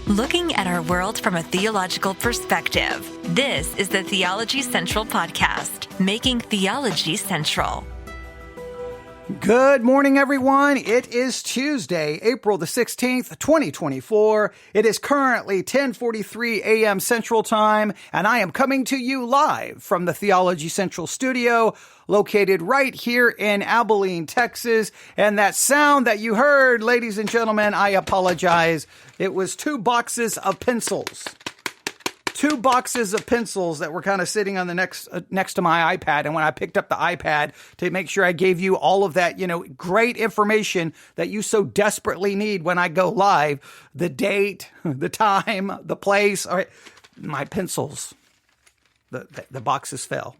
Looking at our world from a theological perspective, this is the Theology Central Podcast, making theology central. Good morning, everyone. It is Tuesday, April the 16th, 2024. It is currently 10:43 a.m. Central Time, and I am coming to you live from the Theology Central studio, located right here in Abilene, Texas. And that sound that you heard, ladies and gentlemen, I apologize. It was two boxes of pencils. Two boxes of pencils that were kind of sitting on the next to my iPad. And when I picked up the iPad to make sure I gave you all of that, great information that you so desperately need when I go live, the date, the time, the place, all right, my pencils, the boxes fell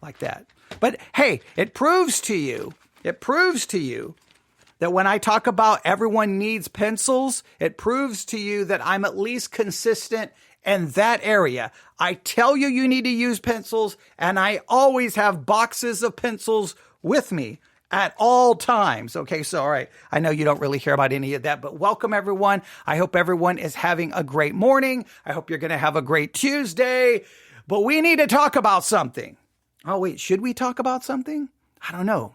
like that. But hey, it proves to you that when I talk about everyone needs pencils, it proves to you that I'm at least consistent in that area. I tell you you need to use pencils, and I always have boxes of pencils with me at all times. Okay, so all right, I know you don't really hear about any of that, but welcome everyone. I hope everyone is having a great morning. I hope you're going to have a great Tuesday, but we need to talk about something. Oh wait, should we talk about something? I don't know.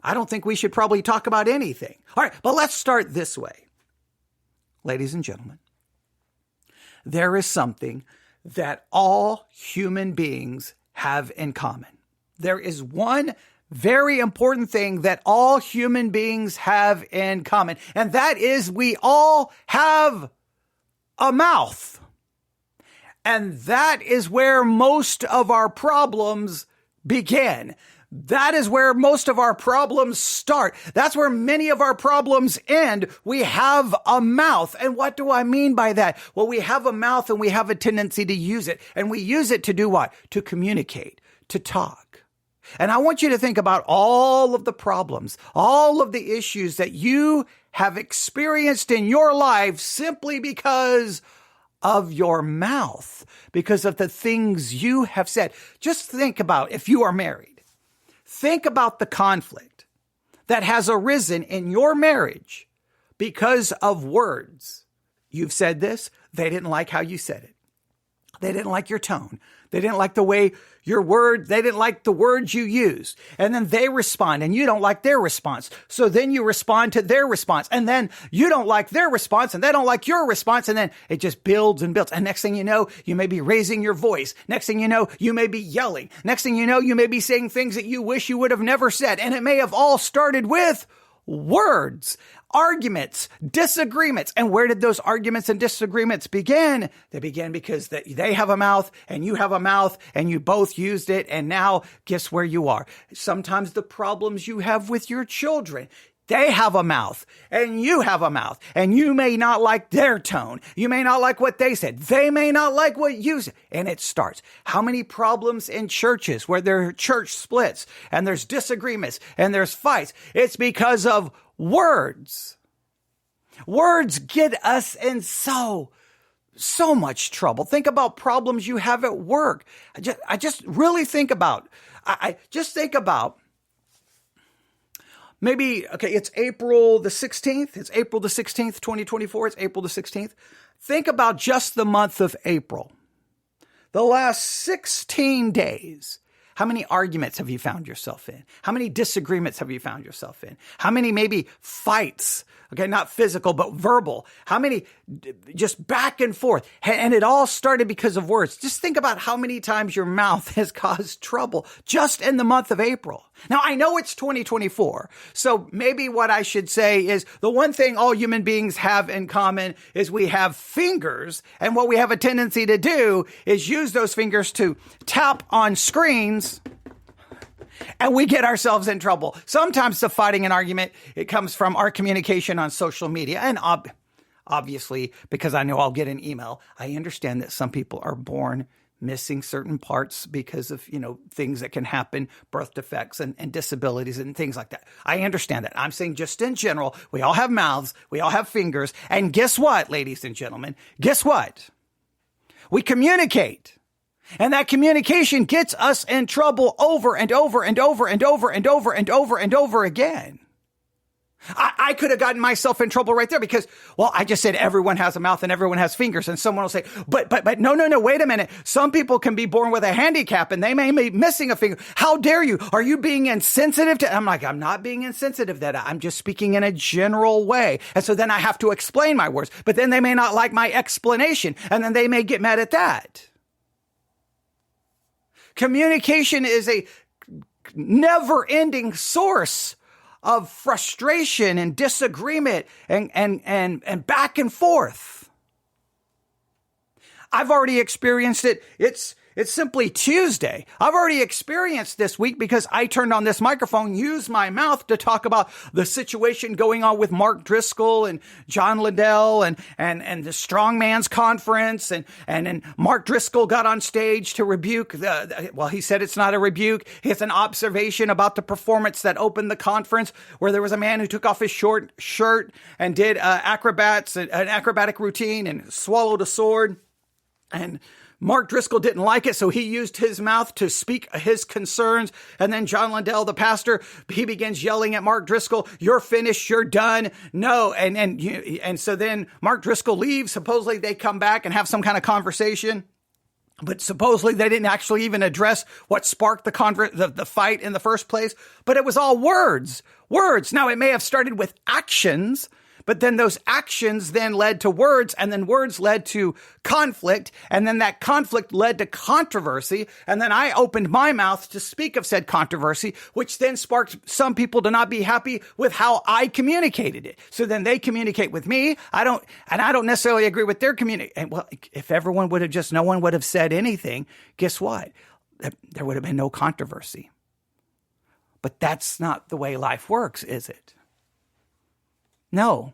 I don't think we should probably talk about anything. All right, but let's start this way. Ladies and gentlemen, there is something that all human beings have in common. There is one very important thing that all human beings have in common, and that is we all have a mouth. And that is where most of our problems begin. That is where most of our problems start. That's where many of our problems end. We have a mouth. And what do I mean by that? Well, we have a mouth and we have a tendency to use it. And we use it to do what? To communicate, to talk. And I want you to think about all of the problems, all of the issues that you have experienced in your life simply because of your mouth, because of the things you have said. Just think about if you are married. Think about the conflict that has arisen in your marriage because of words. You've said this. They didn't like how you said it. They didn't like your tone. They didn't like the way they didn't like the words you used. And then they respond and you don't like their response. So then you respond to their response, and then you don't like their response and they don't like your response. And then it just builds and builds. And next thing you know, you may be raising your voice. Next thing you know, you may be yelling. Next thing you know, you may be saying things that you wish you would have never said. And it may have all started with words, arguments, disagreements. And where did those arguments and disagreements begin? They began because they have a mouth and you have a mouth and you both used it. And now guess where you are? Sometimes the problems you have with your children, they have a mouth and you have a mouth, and you may not like their tone. You may not like what they said. They may not like what you said. And it starts. How many problems in churches where there are church splits and there's disagreements and there's fights? It's because of words. Words get us in so much trouble. Think about problems you have at work. I just really think about, I just think about maybe, okay, it's April the 16th. It's April the 16th, 2024. It's April the 16th. Think about just the month of April. The last 16 days. How many arguments have you found yourself in? How many disagreements have you found yourself in? How many maybe fights? Okay, not physical, but verbal. How many just back and forth? And it all started because of words. Just think about how many times your mouth has caused trouble just in the month of April. Now, I know it's 2024, so maybe what I should say is the one thing all human beings have in common is we have fingers, and what we have a tendency to do is use those fingers to tap on screens, and we get ourselves in trouble. Sometimes the fighting and argument, it comes from our communication on social media. And obviously, because I know I'll get an email, I understand that some people are born missing certain parts because of, things that can happen, birth defects and disabilities and things like that. I understand that. I'm saying just in general, we all have mouths, we all have fingers. And guess what, ladies and gentlemen? Guess what? We communicate. And that communication gets us in trouble over and over and over and over and over and over and over again. I could have gotten myself in trouble right there because, well, I just said everyone has a mouth and everyone has fingers. And someone will say, but no, wait a minute. Some people can be born with a handicap and they may be missing a finger. How dare you? Are you being insensitive to? I'm like, I'm not being insensitive to that. I'm just speaking in a general way. And so then I have to explain my words, but then they may not like my explanation and then they may get mad at that. Communication is a never-ending source of frustration and disagreement and back and forth. I've already experienced it. It's simply Tuesday. I've already experienced this week because I turned on this microphone, used my mouth to talk about the situation going on with Mark Driscoll and John Liddell and the Strongman's Conference. And Mark Driscoll got on stage to rebuke he said it's not a rebuke. It's an observation about the performance that opened the conference where there was a man who took off his short shirt and did an acrobatic routine and swallowed a sword. And Mark Driscoll didn't like it, so he used his mouth to speak his concerns. And then John Liddell, the pastor, he begins yelling at Mark Driscoll, "You're finished, you're done." No. And so then Mark Driscoll leaves. Supposedly they come back and have some kind of conversation. But supposedly they didn't actually even address what sparked the fight in the first place. But it was all words. Now, it may have started with actions, but then those actions then led to words, and then words led to conflict, and then that conflict led to controversy, and then I opened my mouth to speak of said controversy, which then sparked some people to not be happy with how I communicated it. So then they communicate with me. I don't necessarily agree with their communication. Well, if everyone would have no one would have said anything, guess what? There would have been no controversy. But that's not the way life works, is it? No,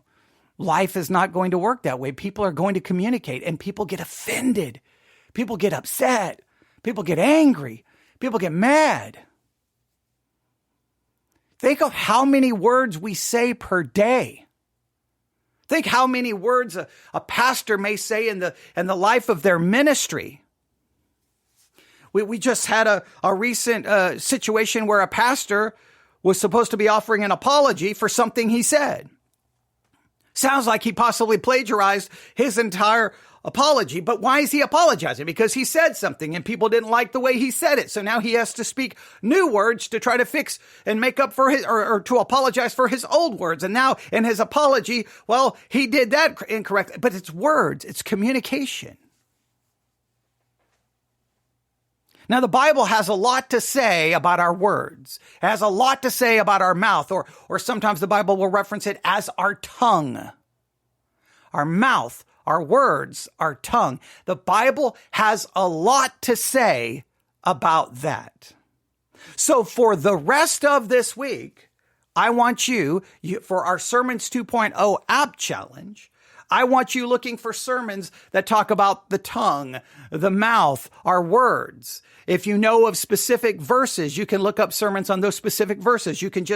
life is not going to work that way. People are going to communicate and people get offended. People get upset. People get angry. People get mad. Think of how many words we say per day. Think how many words a pastor may say in the life of their ministry. We just had a recent situation where a pastor was supposed to be offering an apology for something he said. Sounds like he possibly plagiarized his entire apology, but why is he apologizing? Because he said something and people didn't like the way he said it. So now he has to speak new words to try to fix and make up for his, or to apologize for his old words. And now in his apology, well, he did that incorrectly, but it's words, it's communication. Now, the Bible has a lot to say about our words. It has a lot to say about our mouth, or sometimes the Bible will reference it as our tongue. Our mouth, our words, our tongue. The Bible has a lot to say about that. So for the rest of this week, I want you for our Sermons 2.0 app challenge, I want you looking for sermons that talk about the tongue, the mouth, our words. If you know of specific verses, you can look up sermons on those specific verses. You could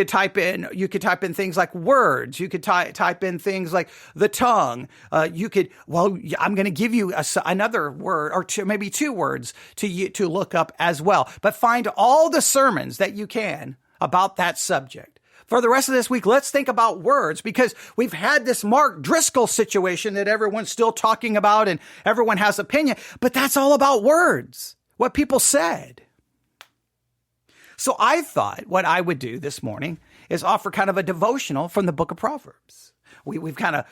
type in things like words. You could type in things like the tongue. I'm going to give you another word or maybe two words to look up as well. But find all the sermons that you can about that subject. For the rest of this week, let's think about words, because we've had this Mark Driscoll situation that everyone's still talking about and everyone has opinion, but that's all about words, what people said. So I thought what I would do this morning is offer kind of a devotional from the book of Proverbs. We've kind of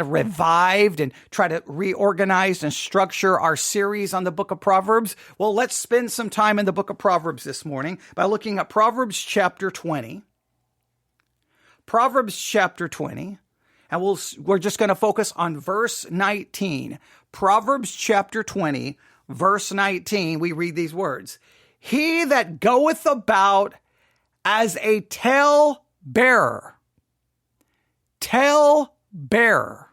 revived and try to reorganize and structure our series on the book of Proverbs. Well, let's spend some time in the book of Proverbs this morning by looking at Proverbs chapter 20. Proverbs chapter 20, and we're just going to focus on verse 19. Proverbs chapter 20, verse 19, we read these words. He that goeth about as a tale-bearer. Tale-bearer.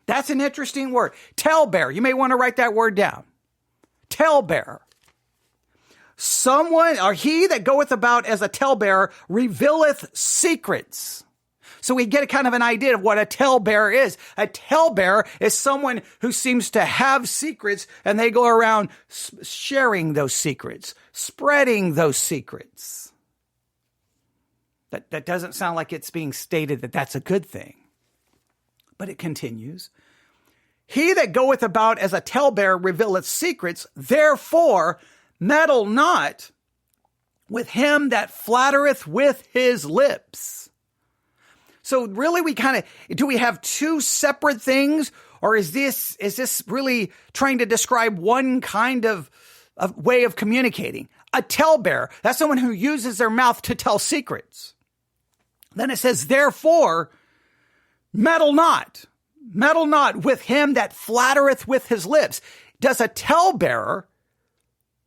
That's an interesting word. Tale-bearer. You may want to write that word down. Tale-bearer. Someone, or he that goeth about as a talebearer, revealeth secrets. So we get a kind of an idea of what a talebearer is. A talebearer is someone who seems to have secrets, and they go around sharing those secrets, spreading those secrets. That doesn't sound like it's being stated that that's a good thing. But it continues. He that goeth about as a talebearer revealeth secrets, therefore meddle not with him that flattereth with his lips. So really do we have two separate things, or is this really trying to describe one kind of way of communicating? A talebearer, that's someone who uses their mouth to tell secrets. Then it says, therefore, meddle not with him that flattereth with his lips. Does a talebearer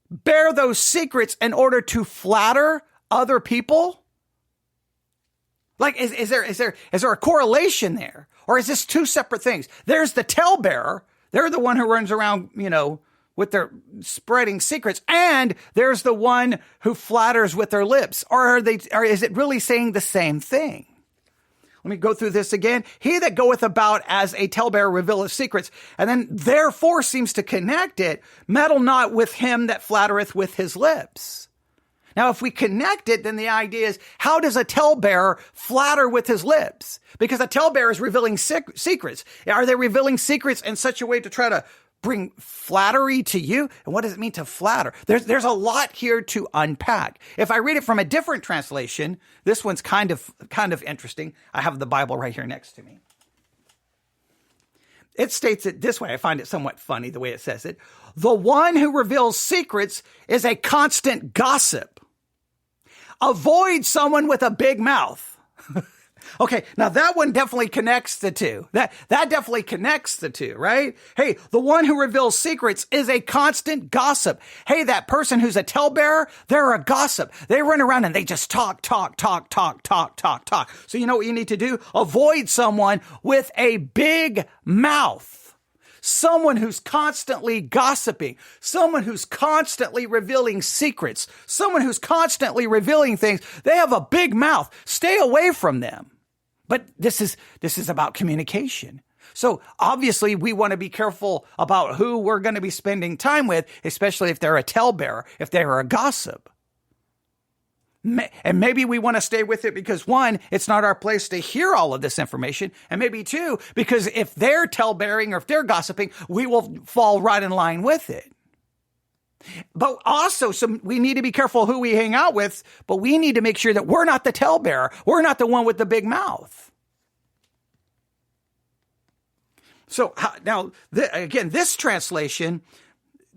bear those secrets in order to flatter other people? Like, is there a correlation there? Or is this two separate things? There's the talebearer. They're the one who runs around, with their spreading secrets. And there's the one who flatters with their lips. Or is it really saying the same thing? Let me go through this again. He that goeth about as a talebearer revealeth secrets, and then therefore seems to connect it. Meddle not with him that flattereth with his lips. Now, if we connect it, then the idea is, how does a talebearer flatter with his lips? Because a talebearer is revealing secrets. Are they revealing secrets in such a way to try to bring flattery to you? And what does it mean to flatter? There's a lot here to unpack. If I read it from a different translation, this one's kind of interesting. I have the Bible right here next to me. It states it this way. I find it somewhat funny the way it says it. The one who reveals secrets is a constant gossip. Avoid someone with a big mouth. Okay, now that one definitely connects the two. That definitely connects the two, right? Hey, the one who reveals secrets is a constant gossip. Hey, that person who's a talebearer, they're a gossip. They run around and they just talk. So you know what you need to do? Avoid someone with a big mouth. Someone who's constantly gossiping, someone who's constantly revealing secrets, someone who's constantly revealing things. They have a big mouth. Stay away from them. But this is about communication. So obviously we want to be careful about who we're going to be spending time with, especially if they're a talebearer, if they're a gossip. And maybe we want to stay with it because, one, it's not our place to hear all of this information. And maybe, two, because if they're talebearing or if they're gossiping, we will fall right in line with it. But also, we need to be careful who we hang out with, but we need to make sure that we're not the talebearer. We're not the one with the big mouth. So now, again, this translation,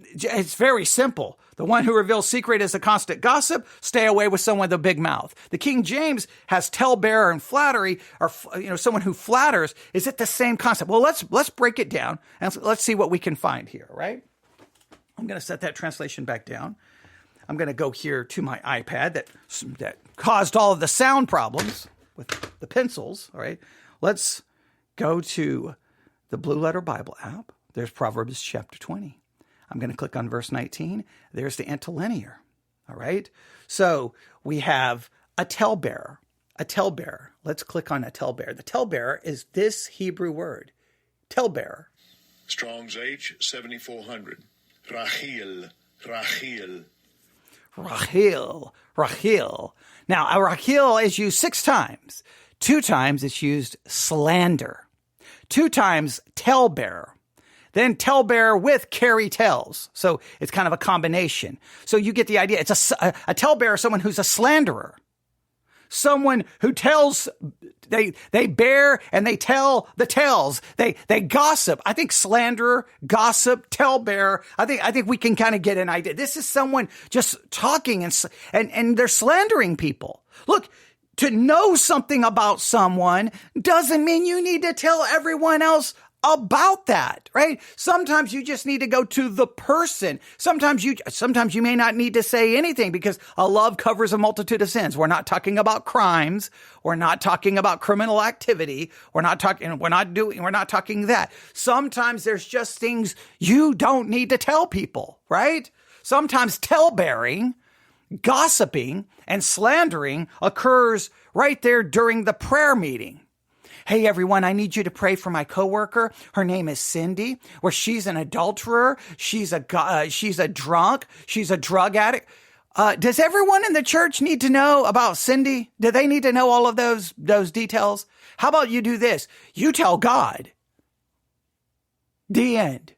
it's very simple. The one who reveals secret is a constant gossip. Stay away with someone with a big mouth. The King James has talebearer and flattery, or someone who flatters. Is it the same concept? Well, let's break it down and let's see what we can find here. Right? I'm going to set that translation back down. I'm going to go here to my iPad that caused all of the sound problems with the pencils. All right, let's go to the Blue Letter Bible app. There's Proverbs chapter 20. I'm going to click on verse 19. There's the interlinear. All right. So we have a talebearer. A talebearer. Let's click on a talebearer. The talebearer is this Hebrew word. Talebearer. Strong's H 7400. Rachil. Rachil. Rachil. Rachil. Now, a Rachil is used 6 times. 2 times it's used slander. 2 times talebearer. Then talebearer with carry tales. So it's kind of a combination. So you get the idea. It's a talebearer, someone who's a slanderer. Someone who tells, they bear and they tell the tales. They gossip. I think slanderer, gossip, talebearer. I think we can kind of get an idea. This is someone just talking and they're slandering people. Look, to know something about someone doesn't mean you need to tell everyone else about that, right? Sometimes you just need to go to the person. Sometimes you may not need to say anything because a love covers a multitude of sins. We're not talking about crimes. We're not talking about criminal activity. We're not talking that. Sometimes there's just things you don't need to tell people, right? Sometimes talebearing, gossiping, and slandering occurs right there during the prayer meeting. Hey, everyone, I need you to pray for my coworker. Her name is Cindy, where she's an adulterer. She's a drunk. She's a drug addict. Does everyone in the church need to know about Cindy? Do they need to know all of those details? How about you do this? You tell God. The end.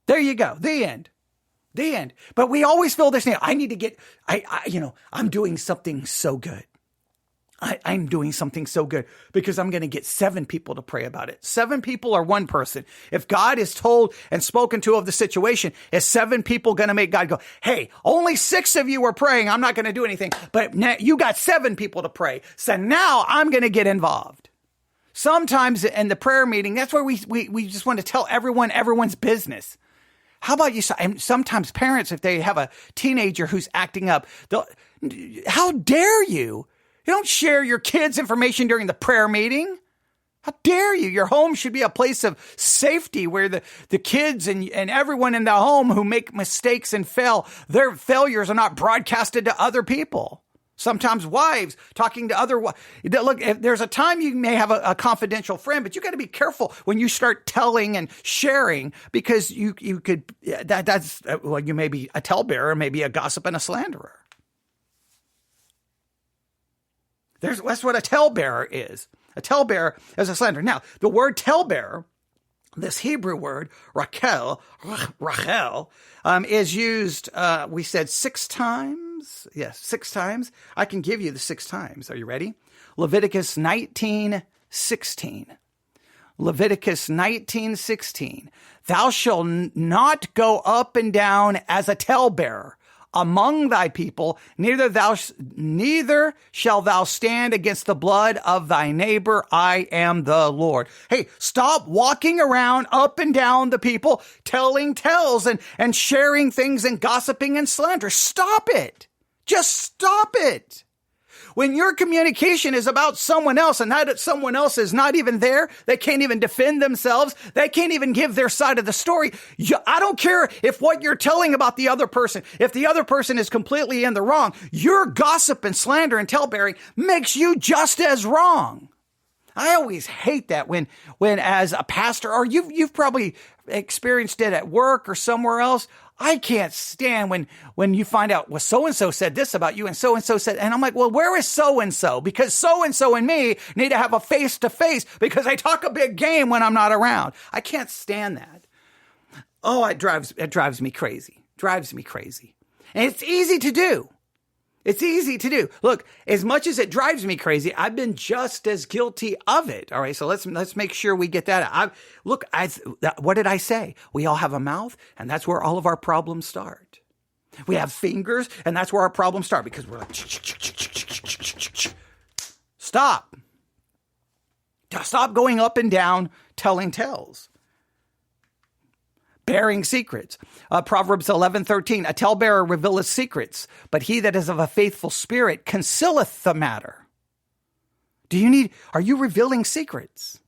There you go. The end. The end. But we always feel this thing. I need to get, I'm doing something so good. I'm doing something so good because I'm going to get 7 people to pray about it. 7 people or 1 person. If God is told and spoken to of the situation, is 7 people going to make God go, hey, only 6 of you are praying. I'm not going to do anything, but now you got 7 people to pray. So now I'm going to get involved. Sometimes in the prayer meeting, that's where we just want to tell everyone everyone's business. How about you? And sometimes parents, if they have a teenager who's acting up, how dare you? You don't share your kids' information during the prayer meeting. How dare you? Your home should be a place of safety where the kids and everyone in the home who make mistakes and fail, their failures are not broadcasted to other people. Sometimes wives talking to other wives. Look, if there's a time you may have a confidential friend, but you got to be careful when you start telling and sharing because you could, you may be a talebearer, maybe a gossip and a slanderer. That's what a talebearer is. A talebearer is a slanderer. Now, the word talebearer, this Hebrew word, Rachel, is used, we said 6 times. Yes, 6 times. I can give you the 6 times. Are you ready? Leviticus 19:16. Leviticus 19:16. Thou shalt not go up and down as a talebearer among thy people, neither shall thou stand against the blood of thy neighbor. I am the Lord. Hey, stop walking around up and down the people, telling tales and sharing things and gossiping and slander. Stop it. Just stop it. When your communication is about someone else and that someone else is not even there, they can't even defend themselves, they can't even give their side of the story. I don't care if what you're telling about the other person, if the other person is completely in the wrong, your gossip and slander and talebearing makes you just as wrong. I always hate that when as a pastor, or you've probably experienced it at work or somewhere else. I can't stand when you find out, well, so-and-so said this about you and so-and-so said, and I'm like, well, where is so-and-so? Because so-and-so and me need to have a face-to-face because I talk a big game when I'm not around. I can't stand that. Oh, it drives me crazy. Drives me crazy. And it's easy to do. It's easy to do. Look, as much as it drives me crazy, I've been just as guilty of it. All right, so let's make sure we get that out. What did I say? We all have a mouth, and that's where all of our problems start. We have fingers, and that's where our problems start because we're like, stop. Stop going up and down telling tales. Bearing secrets. Proverbs 11:13, a talebearer revealeth secrets, but he that is of a faithful spirit concealeth the matter. Are you revealing secrets?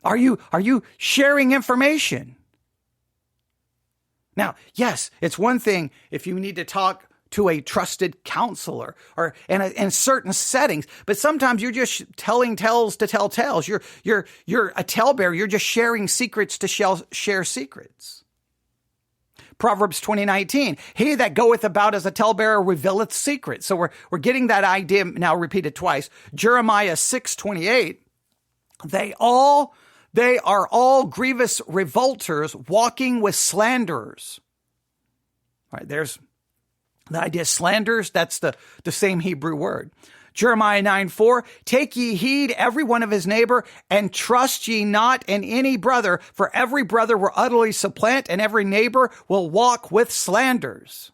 Are you sharing information? Now, yes, it's one thing if you need to talk to a trusted counselor or in certain settings, but sometimes you're just telling tales to tell tales. You're a talebearer. You're just sharing secrets to share secrets. Proverbs 20:19, he that goeth about as a talebearer revealeth secrets. So we're getting that idea now repeated twice. Jeremiah 6:28, they are all grievous revolters walking with slanderers. All right, there's the idea of slanders, that's the same Hebrew word. Jeremiah 9:4, take ye heed every one of his neighbor, and trust ye not in any brother, for every brother will utterly supplant, and every neighbor will walk with slanders.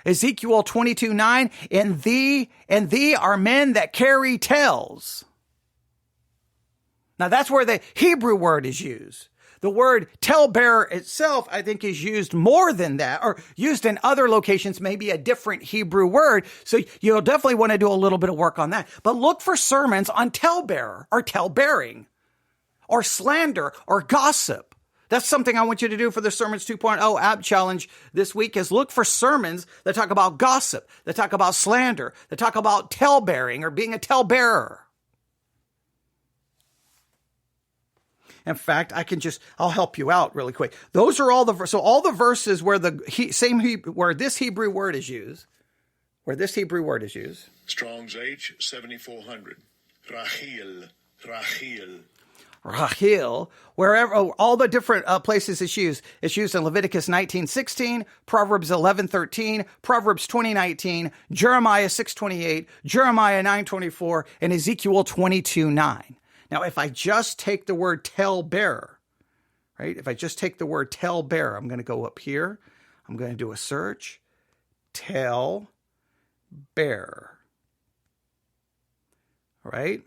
Ezekiel 22:9, in thee are men that carry tales. Now that's where the Hebrew word is used. The word talebearer itself, I think, is used more than that, or used in other locations, maybe a different Hebrew word. So you'll definitely want to do a little bit of work on that. But look for sermons on talebearer or talebearing or slander or gossip. That's something I want you to do for the Sermons 2.0 app challenge this week is look for sermons that talk about gossip, that talk about slander, that talk about talebearing or being a talebearer. In fact, I'll help you out really quick. Those are all the verses where where this Hebrew word is used, Strong's H 7400. Rahil, wherever, all the different places it's used. It's used in Leviticus 19:16, Proverbs 11:13, Proverbs 20:19, Jeremiah 6:28, Jeremiah 9:24, and Ezekiel 22:9. Now, if I just take the word tell-bearer, right? If I just take the word tell-bearer, I'm going to go up here. I'm going to do a search. Tell-bearer. Right?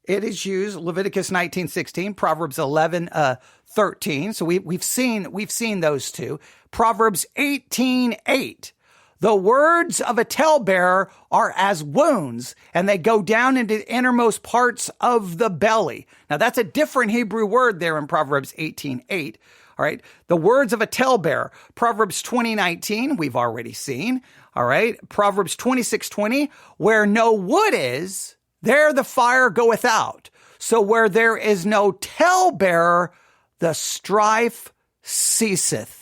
It is used Leviticus 19:16, Proverbs 11:13. So we've seen those two. Proverbs 18:8. The words of a talebearer are as wounds, and they go down into the innermost parts of the belly. Now that's a different Hebrew word there in Proverbs 18:8. All right. The words of a talebearer. Proverbs 20:19, we've already seen. All right. Proverbs 26:20, where no wood is, there the fire goeth out. So where there is no talebearer, the strife ceaseth.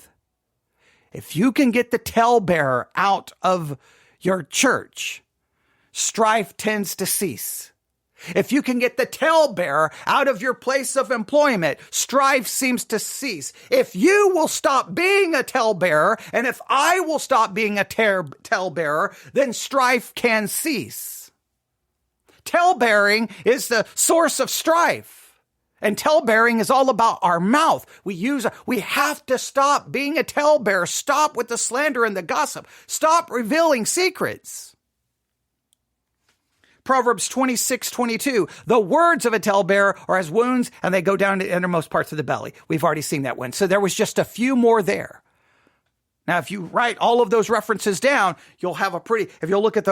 If you can get the talebearer out of your church, strife tends to cease. If you can get the talebearer out of your place of employment, strife seems to cease. If you will stop being a talebearer, and if I will stop being a talebearer, then strife can cease. Talebearing is the source of strife. And talebearing is all about our mouth. We have to stop being a talebearer. Stop with the slander and the gossip. Stop revealing secrets. Proverbs 26:22. The words of a talebearer are as wounds, and they go down to the innermost parts of the belly. We've already seen that one. So there was just a few more there. Now, if you write all of those references down, you'll have if you'll look at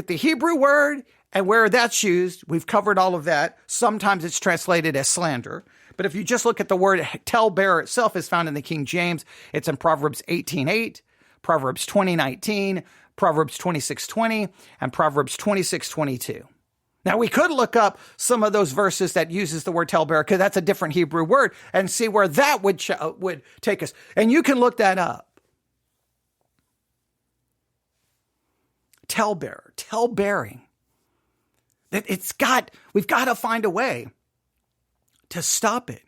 the Hebrew word and where that's used, we've covered all of that. Sometimes it's translated as slander. But if you just look at the word talebearer itself, is found in the King James. It's in Proverbs 18:8, Proverbs 20:19, Proverbs 26:20, and Proverbs 26:22. Now, we could look up some of those verses that uses the word talebearer, because that's a different Hebrew word, and see where that would take us. And you can look that up. Talebearer, talebearing. We've got to find a way to stop it.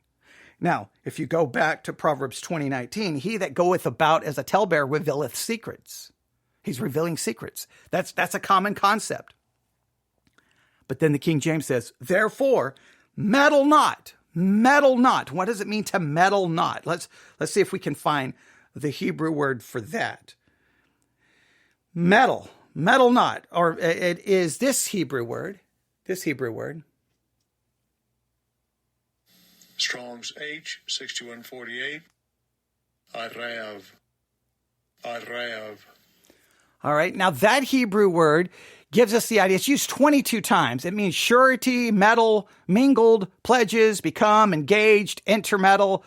Now, if you go back to Proverbs 20:19, he that goeth about as a talebearer revealeth secrets. He's revealing secrets. That's a common concept. But then the King James says, therefore, meddle not. Meddle not. What does it mean to meddle not? Let's see if we can find the Hebrew word for that. Meddle not, or it is this Hebrew word. Strong's H 6148. Arav. All right. Now that Hebrew word gives us the idea. It's used 22 times. It means surety, meddle, mingled, pledges, become, engaged, intermeddle,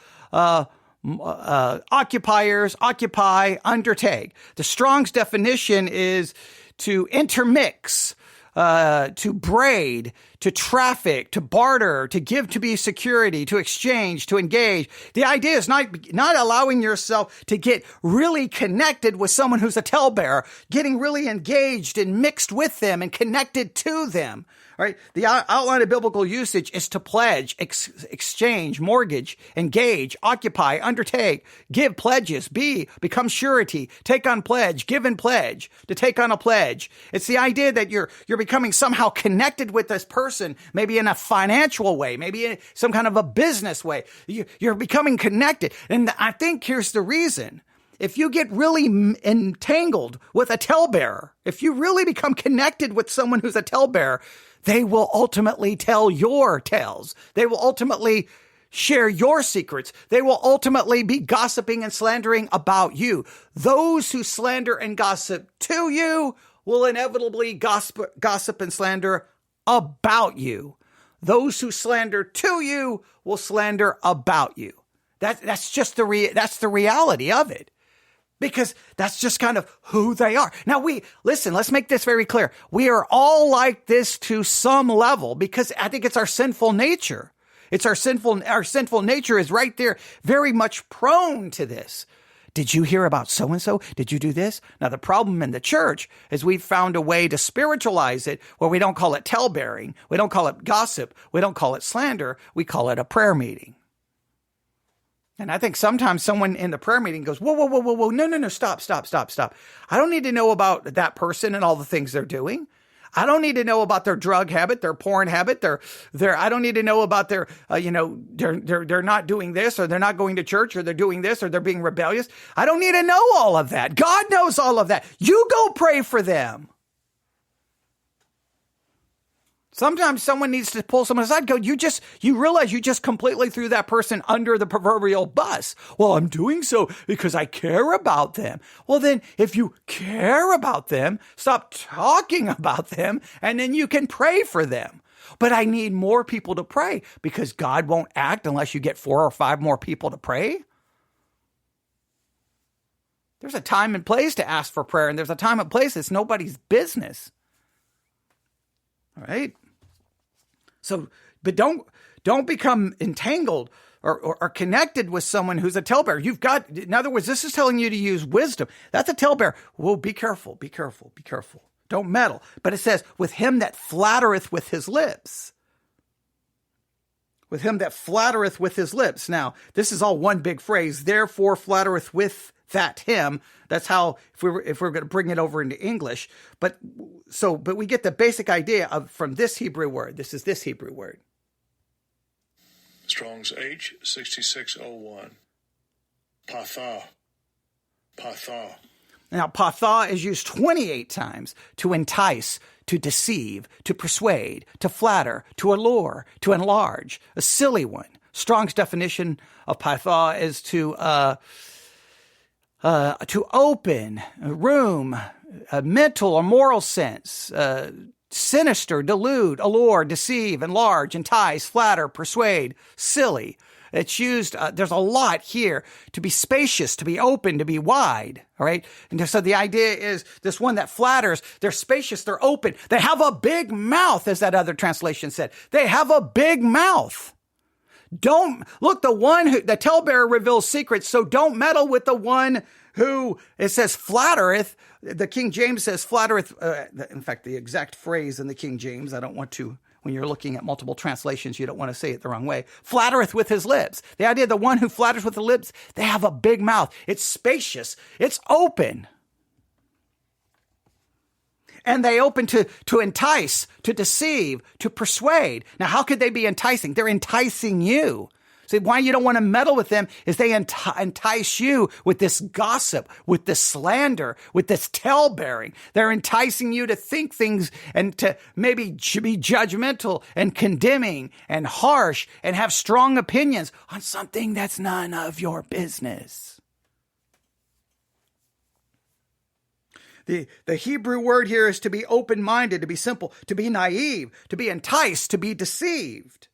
occupiers, occupy, undertake. The Strong's definition is to intermix, to braid, to traffic, to barter, to give to be security, to exchange, to engage. The idea is not allowing yourself to get really connected with someone who's a talebearer, getting really engaged and mixed with them and connected to them. All right. The outline of biblical usage is to pledge, exchange, mortgage, engage, occupy, undertake, give pledges, become surety, take on pledge, give in pledge, to take on a pledge. It's the idea that you're becoming somehow connected with this person, maybe in a financial way, maybe in some kind of a business way. You're becoming connected. And I think here's the reason. If you get really entangled with a talebearer, if you really become connected with someone who's a talebearer, they will ultimately tell your tales. They will ultimately share your secrets. They will ultimately be gossiping and slandering about you. Those who slander and gossip to you will inevitably gossip and slander about you. Those who slander to you will slander about you. That's just that's the reality of it. Because that's just kind of who they are. Now let's make this very clear. We are all like this to some level, because I think it's our sinful nature. It's our sinful nature is right there, very much prone to this. Did you hear about so-and-so? Did you do this? Now, the problem in the church is we've found a way to spiritualize it where we don't call it tale-bearing. We don't call it gossip. We don't call it slander. We call it a prayer meeting. And I think sometimes someone in the prayer meeting goes, whoa, no, stop. I don't need to know about that person and all the things they're doing. I don't need to know about their drug habit, their porn habit, I don't need to know about their, they're not doing this, or they're not going to church, or they're doing this, or they're being rebellious. I don't need to know all of that. God knows all of that. You go pray for them. Sometimes someone needs to pull someone aside, you realize you just completely threw that person under the proverbial bus. Well, I'm doing so because I care about them. Well, then if you care about them, stop talking about them, and then you can pray for them. But I need more people to pray because God won't act unless you get 4 or 5 more people to pray. There's a time and place to ask for prayer, and there's a time and place that's nobody's business. All right? So, but don't become entangled or connected with someone who's a talebearer. In other words, this is telling you to use wisdom. That's a talebearer. Well, be careful. Don't meddle. But it says, with him that flattereth with his lips. With him that flattereth with his lips. Now, this is all one big phrase. Therefore flattereth with that him. That's how, if we're going to bring it over into English. But we get the basic idea from this Hebrew word. This is this Hebrew word. Strong's H6601. Patha. Now, patha is used 28 times to entice, to deceive, to persuade, to flatter, to allure, to enlarge. A silly one. Strong's definition of patha is to open, room, a mental or moral sense, sinister, delude, allure, deceive, enlarge, entice, flatter, persuade, silly. It's used, there's a lot here to be spacious, to be open, to be wide, all right? And so the idea is this one that flatters, they're spacious, they're open. They have a big mouth, as that other translation said. They have a big mouth. The talebearer reveals secrets, so don't meddle with the one who, it says, flattereth. The King James says flattereth. In fact, the exact phrase in the King James, I don't want to, when you're looking at multiple translations, you don't want to say it the wrong way. Flattereth with his lips. The idea, the one who flatters with the lips, they have a big mouth. It's spacious. It's open. And they open to entice, to deceive, to persuade. Now, how could they be enticing? They're enticing you. See, why you don't want to meddle with them is they entice you with this gossip, with this slander, with this tale-bearing. They're enticing you to think things and to maybe be judgmental and condemning and harsh and have strong opinions on something that's none of your business. The Hebrew word here is to be open-minded, to be simple, to be naive, to be enticed, to be deceived.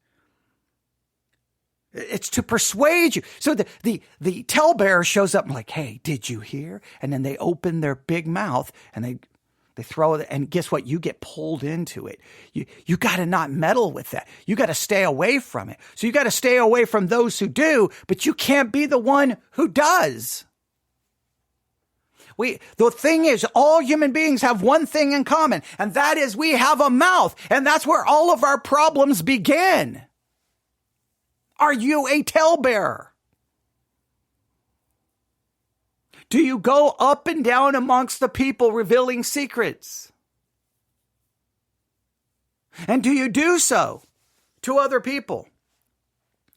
It's to persuade you. So the talebearer shows up and like, hey, did you hear? And then they open their big mouth and they throw it. And guess what? You get pulled into it. You got to not meddle with that. You got to stay away from it. So you got to stay away from those who do, but you can't be the one who does. The thing is, all human beings have one thing in common, and that is we have a mouth, and that's where all of our problems begin. Are you a talebearer? Do you go up and down amongst the people revealing secrets? And do you do so to other people?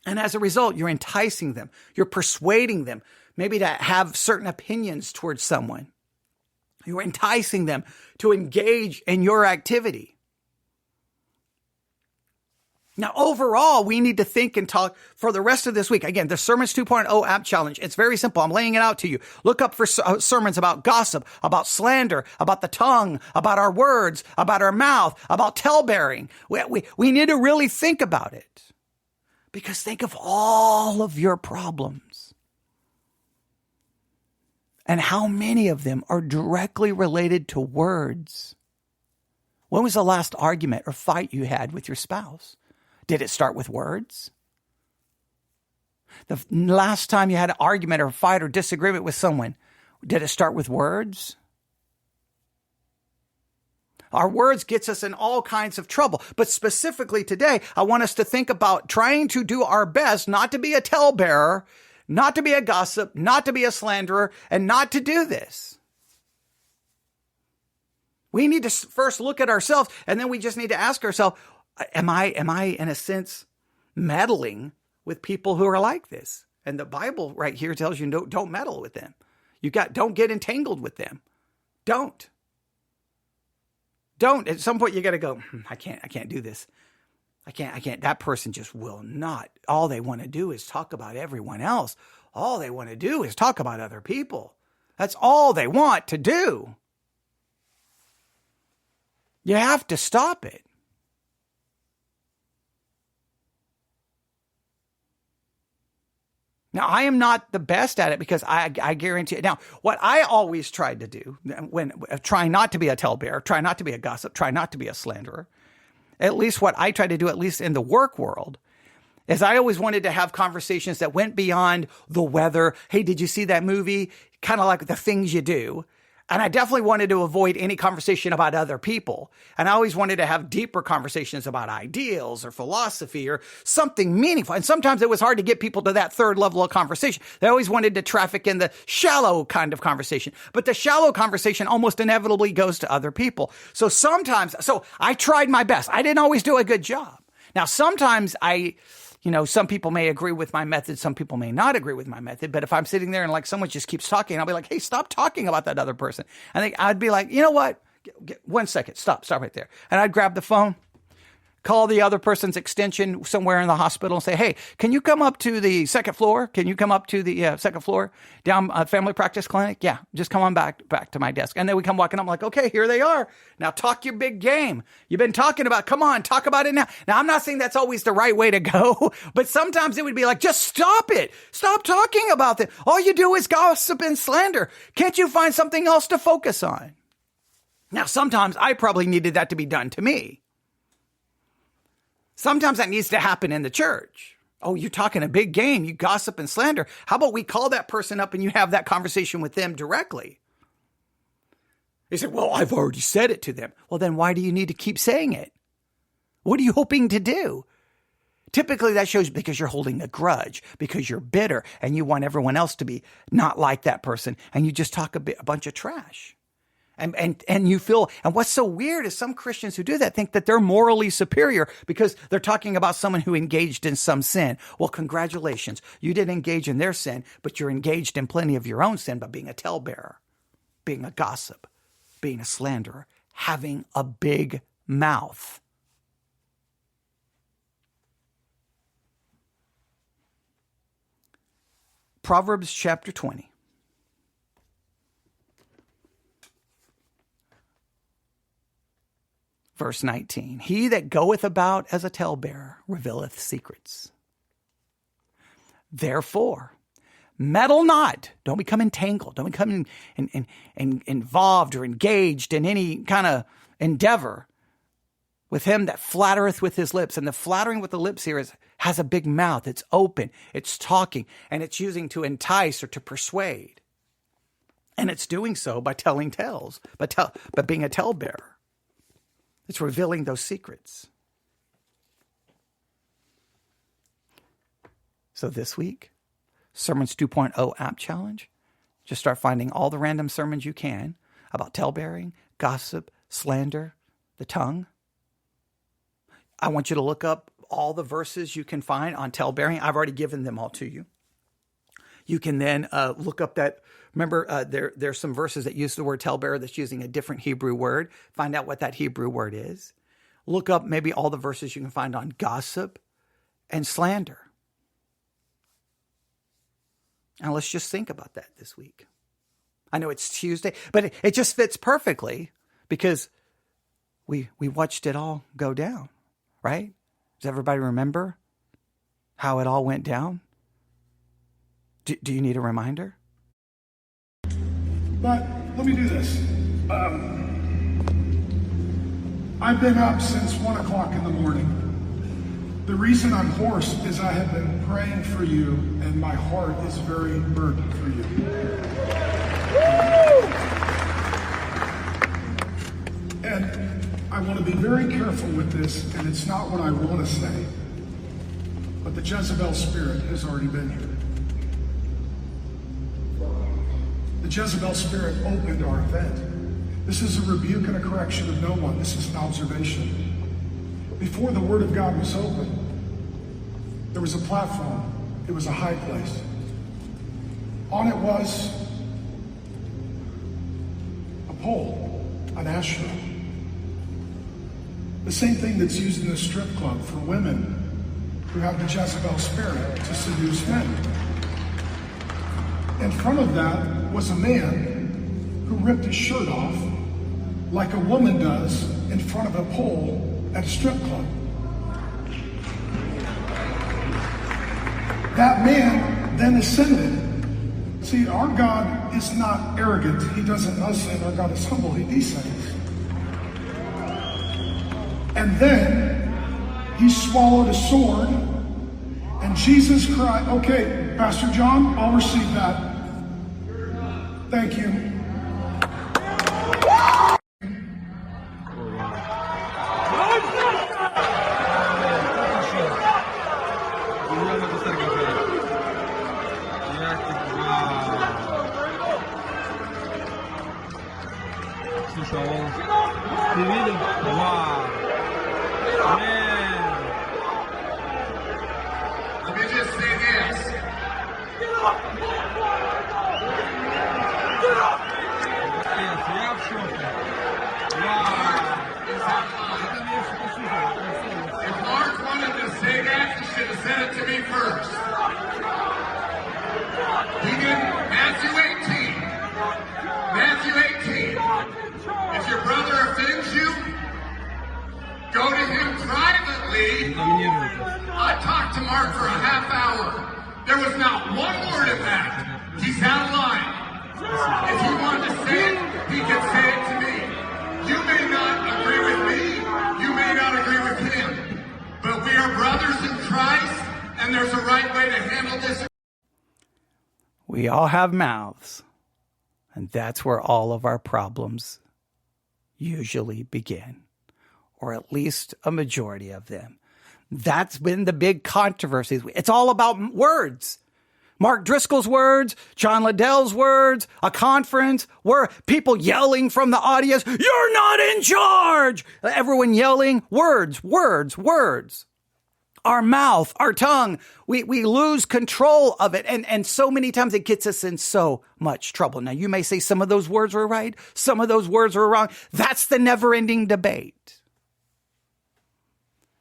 And as a result, you're enticing them. You're persuading them. Maybe to have certain opinions towards someone. You're enticing them to engage in your activity. Now, overall, we need to think and talk for the rest of this week. Again, the Sermons 2.0 app challenge. It's very simple. I'm laying it out to you. Look up for sermons about gossip, about slander, about the tongue, about our words, about our mouth, about tale-bearing. We need to really think about it. Because think of all of your problems. And how many of them are directly related to words? When was the last argument or fight you had with your spouse? Did it start with words? The last time you had an argument or a fight or disagreement with someone, did it start with words? Our words gets us in all kinds of trouble. But specifically today, I want us to think about trying to do our best not to be a talebearer, not to be a gossip, not to be a slanderer, and not to do this. We need to first look at ourselves, and then we just need to ask ourselves, am I in a sense meddling with people who are like this? And the Bible right here tells you don't meddle with them. Don't get entangled with them. Don't. At some point you got to go, I can't do this. I can't. That person just will not. All they want to do is talk about everyone else. All they want to do is talk about other people. That's all they want to do. You have to stop it. Now, I am not the best at it because I guarantee it. Now, what I always tried to do when trying not to be a talebearer, try not to be a gossip, try not to be a slanderer, at least what I try to do, at least in the work world, is I always wanted to have conversations that went beyond the weather. Hey, did you see that movie? Kind of like the things you do. And I definitely wanted to avoid any conversation about other people. And I always wanted to have deeper conversations about ideals or philosophy or something meaningful. And sometimes it was hard to get people to that third level of conversation. They always wanted to traffic in the shallow kind of conversation. But the shallow conversation almost inevitably goes to other people. So I tried my best. I didn't always do a good job. Now, sometimes some people may agree with my method. Some people may not agree with my method. But if I'm sitting there and like someone just keeps talking, I'll be like, hey, stop talking about that other person. I think I'd be like, you know what? 1 second. Stop right there. And I'd grab the phone, call the other person's extension somewhere in the hospital and say, hey, can you come up to the second floor? Can you come up to the second floor down family practice clinic? Yeah, just come on back to my desk. And then we come walking up. I'm like, okay, here they are. Now talk your big game. You've been talking about, come on, talk about it now. Now, I'm not saying that's always the right way to go, but sometimes it would be like, just stop it. Stop talking about it. All you do is gossip and slander. Can't you find something else to focus on? Now, sometimes I probably needed that to be done to me. Sometimes that needs to happen in the church. Oh, you're talking a big game. You gossip and slander. How about we call that person up and you have that conversation with them directly? They say, well, I've already said it to them. Well, then why do you need to keep saying it? What are you hoping to do? Typically that shows because you're holding a grudge, because you're bitter and you want everyone else to be not like that person. And you just talk a bunch of trash. And you feel, and what's so weird is some Christians who do that think that they're morally superior because they're talking about someone who engaged in some sin. Well, congratulations. You didn't engage in their sin, but you're engaged in plenty of your own sin by being a talebearer, being a gossip, being a slanderer, having a big mouth. Proverbs chapter 20. Verse 19, he that goeth about as a talebearer revealeth secrets. Therefore, meddle not. Don't become entangled. Don't become involved or engaged in any kind of endeavor with him that flattereth with his lips. And the flattering with the lips here has a big mouth. It's open. It's talking. And it's using to entice or to persuade. And it's doing so by telling tales, by being a talebearer. It's revealing those secrets. So this week, Sermons 2.0 app challenge. Just start finding all the random sermons you can about talebearing, gossip, slander, the tongue. I want you to look up all the verses you can find on talebearing. I've already given them all to you. You can then look up that. Remember, there's some verses that use the word talebearer that's using a different Hebrew word. Find out what that Hebrew word is. Look up maybe all the verses you can find on gossip and slander. And let's just think about that this week. I know it's Tuesday, but it just fits perfectly because we watched it all go down, right? Does everybody remember how it all went down? Do you need a reminder? But let me do this. I've been up since 1 o'clock in the morning. The reason I'm hoarse is I have been praying for you, and my heart is very burdened for you. And I want to be very careful with this, and it's not what I want to say, but the Jezebel spirit has already been here. The Jezebel spirit opened our event. This is a rebuke and a correction of no one. This is an observation. Before the Word of God was open, there was a platform. It was a high place. On it was a pole, an ashtray. The same thing that's used in the strip club for women who have the Jezebel spirit to seduce men. In front of that was a man who ripped his shirt off like a woman does in front of a pole at a strip club. That man then ascended. See, our God is not arrogant. He doesn't ascend. Our God is humble. He descends. And then he swallowed a sword, and Jesus cried, okay, Pastor John, I'll receive that. Thank you. Let me just say this. If Mark wanted to say that, he should have said it to me first. He didn't. Matthew 18. If your brother offends you, go to him privately. I talked to Mark for a half hour. There was not one word of that. He's out of line. If he wanted to say it, he could say it to me. You may not agree with me. You may not agree with him. But we are brothers in Christ, and there's a right way to handle this. We all have mouths, and that's where all of our problems usually begin, or at least a majority of them. That's been the big controversy. It's all about words. Mark Driscoll's words, John Liddell's words, a conference where people yelling from the audience, "You're not in charge!" Everyone yelling, words. Our mouth, our tongue, we lose control of it. And so many times it gets us in so much trouble. Now, you may say some of those words were right, some of those words were wrong. That's the never-ending debate.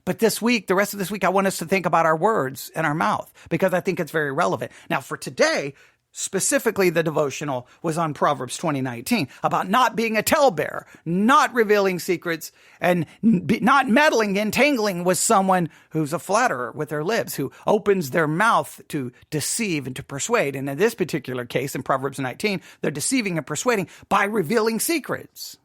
But this week, the rest of this week, I want us to think about our words and our mouth, because I think it's very relevant. Now, for today, specifically, the devotional was on Proverbs 20:19 about not being a talebearer, not revealing secrets, and not meddling, entangling with someone who's a flatterer with their lips, who opens their mouth to deceive and to persuade. And in this particular case, in Proverbs 19, they're deceiving and persuading by revealing secrets.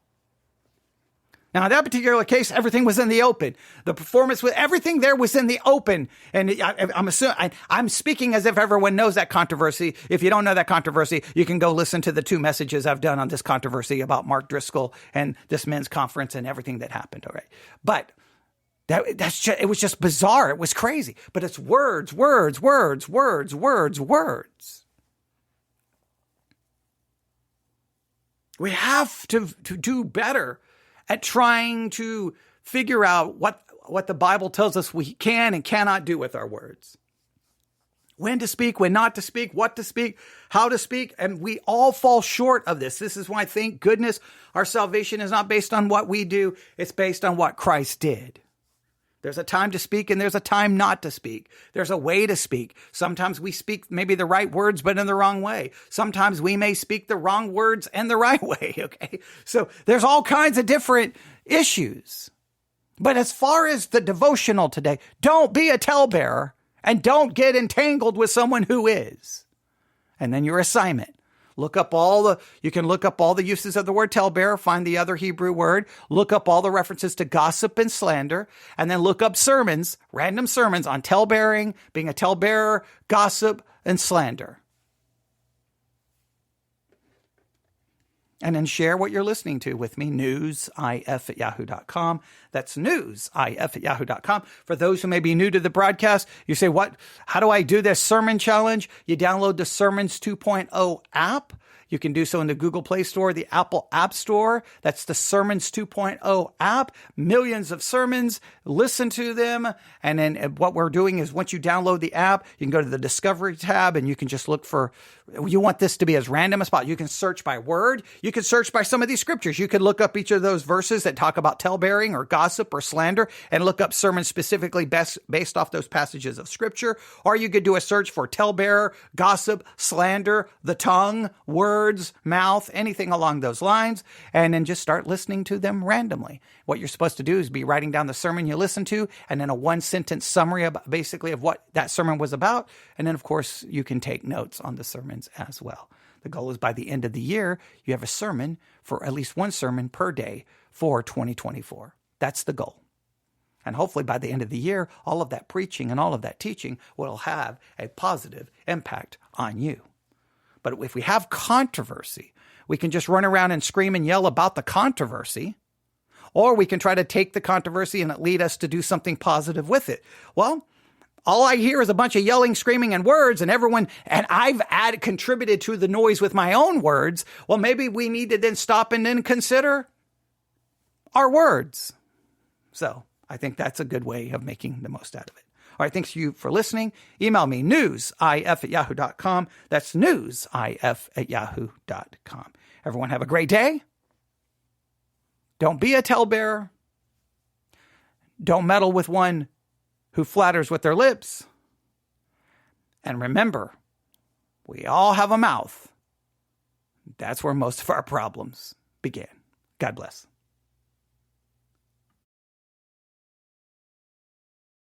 Now, in that particular case, everything was in the open. The performance, everything there was in the open. And I'm speaking as if everyone knows that controversy. If you don't know that controversy, you can go listen to the 2 messages I've done on this controversy about Mark Driscoll and this men's conference and everything that happened. All right. But it was just bizarre. It was crazy. But it's words. We have to do better at trying to figure out what the Bible tells us we can and cannot do with our words. When to speak, when not to speak, what to speak, how to speak. And we all fall short of this. This is why, thank goodness, our salvation is not based on what we do. It's based on what Christ did. There's a time to speak and there's a time not to speak. There's a way to speak. Sometimes we speak maybe the right words, but in the wrong way. Sometimes we may speak the wrong words and the right way, okay? So there's all kinds of different issues. But as far as the devotional today, don't be a talebearer and don't get entangled with someone who is. And then your assignment. You can look up all the uses of the word talebearer, find the other Hebrew word, look up all the references to gossip and slander, and then look up sermons, random sermons on talebearing, being a talebearer, gossip, and slander. And then share what you're listening to with me, newsif@yahoo.com. That's newsif@yahoo.com. For those who may be new to the broadcast, you say, how do I do this sermon challenge? You download the Sermons 2.0 app. You can do so in the Google Play Store, the Apple App Store. That's the Sermons 2.0 app. Millions of sermons. Listen to them. And then what we're doing is once you download the app, you can go to the Discovery tab and you can just look for, you want this to be as random as possible. You can search by word. You can search by some of these scriptures. You could look up each of those verses that talk about talebearing or gossip or slander and look up sermons specifically based off those passages of scripture. Or you could do a search for talebearer, gossip, slander, the tongue, words, mouth, anything along those lines, and then just start listening to them randomly. What you're supposed to do is be writing down the sermon you listen to and then a one-sentence summary of what that sermon was about. And then, of course, you can take notes on the sermons as well. The goal is by the end of the year, you have a sermon for at least one sermon per day for 2024. That's the goal. And hopefully by the end of the year, all of that preaching and all of that teaching will have a positive impact on you. But if we have controversy, we can just run around and scream and yell about the controversy, or we can try to take the controversy and it lead us to do something positive with it. Well, all I hear is a bunch of yelling, screaming, and words, and I've contributed to the noise with my own words. Well, maybe we need to then stop and then consider our words. So I think that's a good way of making the most out of it. All right, thanks you for listening. Email me, newsif@yahoo.com. That's newsif@yahoo.com. Everyone have a great day. Don't be a talebearer. Don't meddle with one who flatters with their lips. And remember, we all have a mouth. That's where most of our problems begin. God bless.